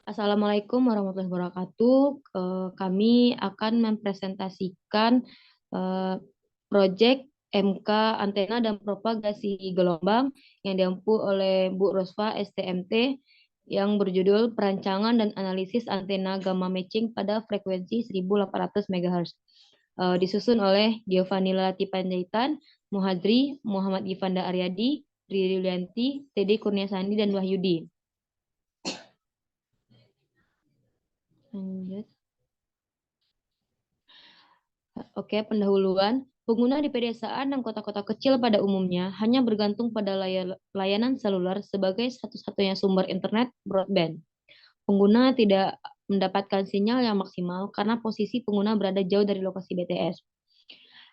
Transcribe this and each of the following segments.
Assalamualaikum warahmatullahi wabarakatuh. Kami akan mempresentasikan eh, proyek MK Antena dan Propagasi Gelombang yang diampu oleh Bu Rosfa STMT yang berjudul Perancangan dan Analisis Antena Gamma Matching pada Frekuensi 1800 MHz. Disusun oleh Giovanni Latipanjaitan, Muhadri, Muhammad Gifanda Aryadi, Riri Yulianti, Teddy Kurniasandi, dan Wahyudi. Lanjut. Oke, pendahuluan. Pengguna di pedesaan dan kota-kota kecil pada umumnya hanya bergantung pada layanan seluler sebagai satu-satunya sumber internet broadband. Pengguna tidak mendapatkan sinyal yang maksimal karena posisi pengguna berada jauh dari lokasi BTS.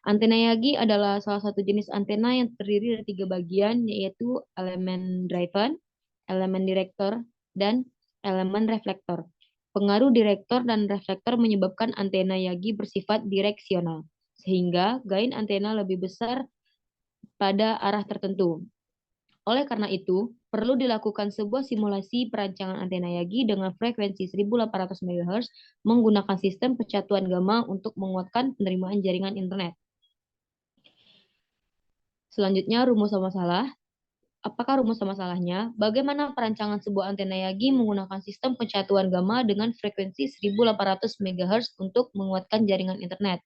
Antena Yagi adalah salah satu jenis antena yang terdiri dari 3 bagian, yaitu elemen driven, elemen direktor, dan elemen reflektor. Pengaruh direktor dan reflektor menyebabkan antena Yagi bersifat direksional, sehingga gain antena lebih besar pada arah tertentu. Oleh karena itu, perlu dilakukan sebuah simulasi perancangan antena Yagi dengan frekuensi 1800 MHz menggunakan sistem pencatuan gamma untuk menguatkan penerimaan jaringan internet. Selanjutnya, rumus masalah. Apakah rumus masalahnya? Bagaimana perancangan sebuah antena Yagi menggunakan sistem pencatuan gamma dengan frekuensi 1800 MHz untuk menguatkan jaringan internet?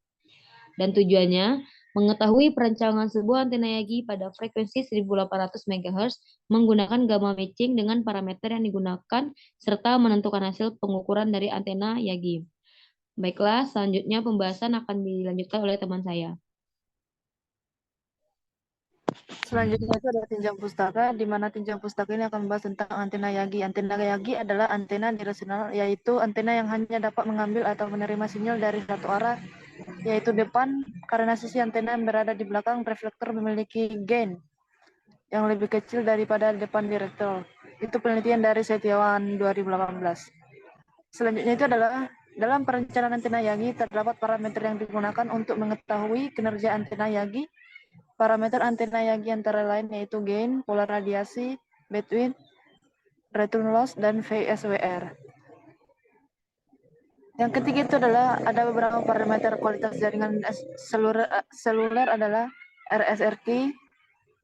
Dan tujuannya, mengetahui perancangan sebuah antena Yagi pada frekuensi 1800 MHz menggunakan gamma matching dengan parameter yang digunakan serta menentukan hasil pengukuran dari antena Yagi. Baiklah, selanjutnya pembahasan akan dilanjutkan oleh teman saya. Selanjutnya itu ada tinjau pustaka, di mana tinjau pustaka ini akan membahas tentang antena Yagi. Antena Yagi adalah antena direksional, yaitu antena yang hanya dapat mengambil atau menerima sinyal dari satu arah, yaitu depan, karena sisi antena yang berada di belakang reflektor memiliki gain yang lebih kecil daripada depan direktor. Itu penelitian dari Setiawan 2018. Selanjutnya itu adalah dalam perencanaan antena Yagi terdapat parameter yang digunakan untuk mengetahui kinerja antena Yagi. Parameter antena Yagi antara lain yaitu gain, pola radiasi, bandwidth, return loss, dan VSWR. Yang ketiga itu adalah ada beberapa parameter kualitas jaringan seluler adalah RSRT,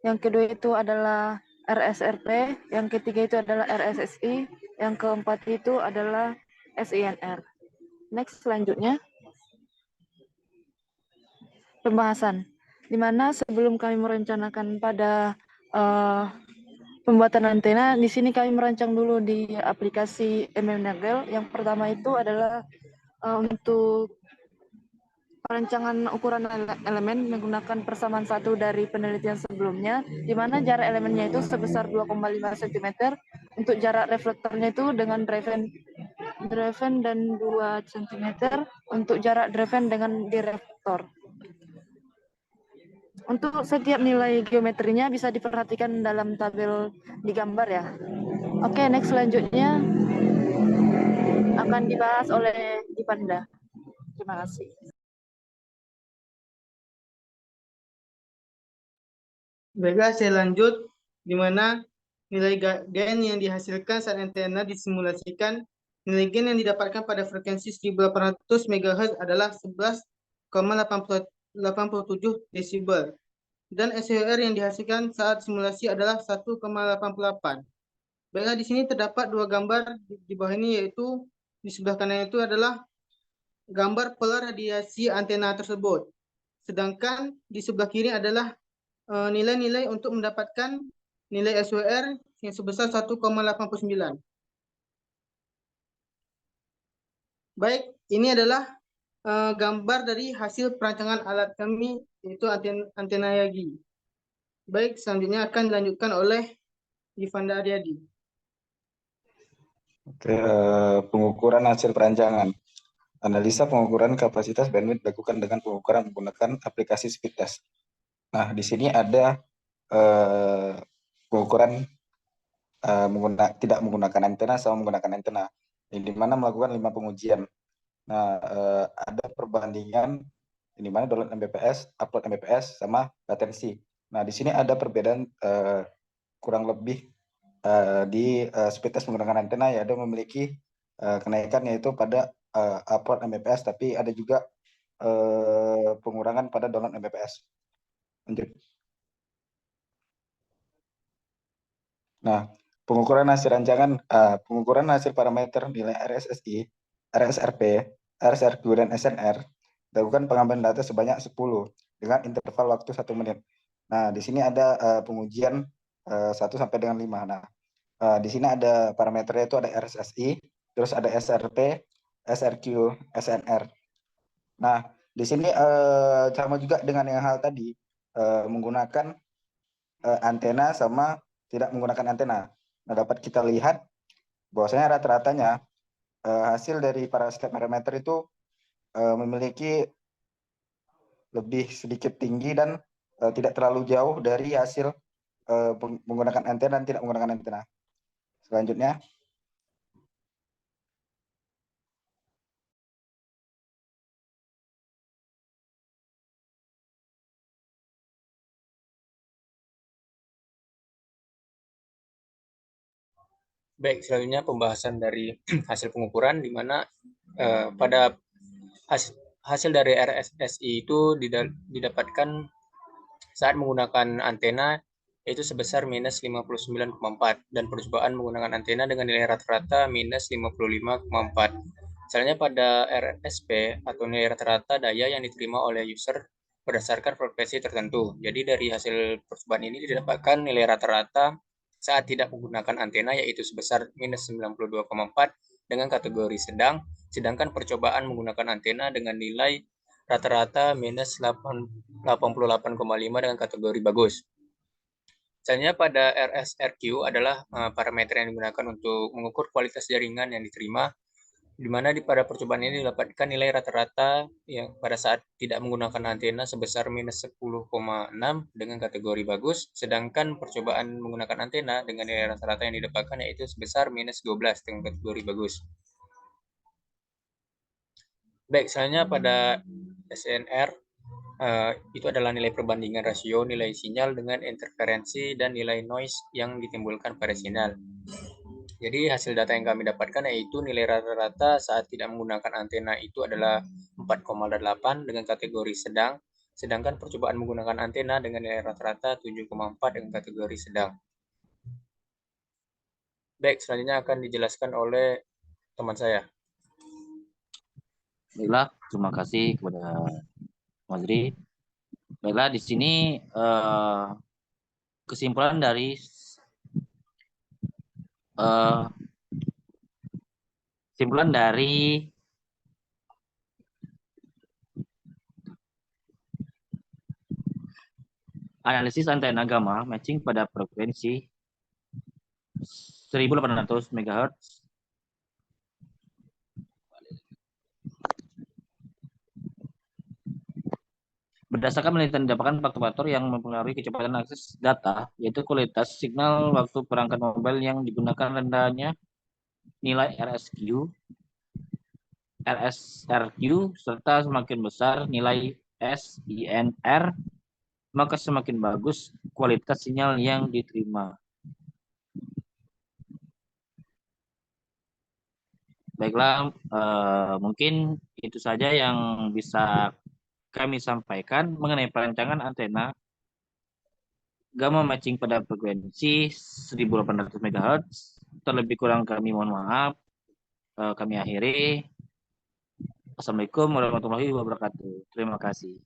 yang kedua itu adalah RSRP, yang ketiga itu adalah RSSI, yang keempat itu adalah SINR. Next, selanjutnya pembahasan, di mana sebelum kami merencanakan pada pembuatan antena, di sini kami merancang dulu di aplikasi MMNagel. Yang pertama itu adalah untuk perancangan ukuran elemen menggunakan persamaan satu dari penelitian sebelumnya, di mana jarak elemennya itu sebesar 2,5 cm, untuk jarak reflektornya itu dengan driven dan 2 cm, untuk jarak driven dengan direflektor. Untuk setiap nilai geometrinya bisa diperhatikan dalam tabel di gambar ya. Oke, next selanjutnya akan dibahas oleh Gifanda. Terima kasih. Baiklah, saya lanjut, di mana nilai gain yang dihasilkan saat antena disimulasikan, nilai gain yang didapatkan pada frekuensi 1800 MHz adalah 11,87 desibel. Dan SWR yang dihasilkan saat simulasi adalah 1,88. Baiklah, di sini terdapat dua gambar di bawah ini, yaitu di sebelah kanan itu adalah gambar pola radiasi antena tersebut. Sedangkan di sebelah kiri adalah nilai-nilai untuk mendapatkan nilai SWR yang sebesar 1,89. Baik, ini adalah gambar dari hasil perancangan alat kami, yaitu antena Yagi. Baik, selanjutnya akan dilanjutkan oleh Gifanda Aryadi. Oke, pengukuran hasil perancangan. Analisa pengukuran kapasitas bandwidth dilakukan dengan pengukuran menggunakan aplikasi speed test. Nah, di sini ada pengukuran tidak menggunakan antena sama menggunakan antena, di mana melakukan 5 pengujian. Nah, ada perbandingan di mana download Mbps, upload Mbps, sama latensi. Nah, di sini ada perbedaan kurang lebih di speed test menggunakan antena, ya, ada memiliki kenaikan yaitu pada upload Mbps, tapi ada juga pengurangan pada download Mbps. Lanjut. Nah, pengukuran hasil rancangan, pengukuran hasil parameter nilai RSSI, RSRP, RSRQ, dan SNR dilakukan pengambilan data sebanyak 10 dengan interval waktu 1 menit. Nah, di sini ada pengujian 1 sampai dengan 5. Nah, di sini ada parameternya itu ada RSSI, terus ada SRP, SRQ, SNR. Nah, di sini sama juga dengan yang hal tadi, menggunakan antena sama tidak menggunakan antena. Nah, dapat kita lihat bahwasanya rata-ratanya hasil dari para setiap parameter itu memiliki lebih sedikit tinggi dan tidak terlalu jauh dari hasil menggunakan antena dan tidak menggunakan antena. Selanjutnya. Baik, selanjutnya pembahasan dari hasil pengukuran, di mana pada hasil dari RSSI itu didapatkan saat menggunakan antena yaitu sebesar minus 59,4 dan percobaan menggunakan antena dengan nilai rata-rata minus 55,4. Misalnya pada RSP atau nilai rata-rata daya yang diterima oleh user berdasarkan frekuensi tertentu. Jadi dari hasil percobaan ini didapatkan nilai rata-rata saat tidak menggunakan antena yaitu sebesar minus 92,4 dengan kategori sedang, sedangkan percobaan menggunakan antena dengan nilai rata-rata minus 88,5 dengan kategori bagus. Misalnya pada RSRQ adalah parameter yang digunakan untuk mengukur kualitas jaringan yang diterima, di mana pada percobaan ini didapatkan nilai rata-rata yang pada saat tidak menggunakan antena sebesar minus 10,6 dengan kategori bagus, sedangkan percobaan menggunakan antena dengan nilai rata-rata yang didapatkan yaitu sebesar minus 12 dengan kategori bagus. Baik, selanjutnya pada SNR itu adalah nilai perbandingan rasio nilai sinyal dengan interferensi dan nilai noise yang ditimbulkan pada sinyal. Jadi hasil data yang kami dapatkan yaitu nilai rata-rata saat tidak menggunakan antena itu adalah 4,8 dengan kategori sedang, sedangkan percobaan menggunakan antena dengan nilai rata-rata 7,4 dengan kategori sedang. Baik, selanjutnya akan dijelaskan oleh teman saya. Baiklah, terima kasih kepada Mazri. Baiklah, di sini kesimpulan dari analisis antena gamma matching pada frekuensi 1800 MHz berdasarkan penelitian didapatkan faktor-faktor yang mempengaruhi kecepatan akses data, yaitu kualitas signal waktu perangkat mobile yang digunakan rendahnya nilai RSQ, serta semakin besar nilai SINR, maka semakin bagus kualitas sinyal yang diterima. Baiklah, mungkin itu saja yang bisa kami sampaikan mengenai perancangan antena gamma matching pada frekuensi 1800 MHz. Terlebih kurang kami mohon maaf. Kami akhiri. Assalamualaikum warahmatullahi wabarakatuh. Terima kasih.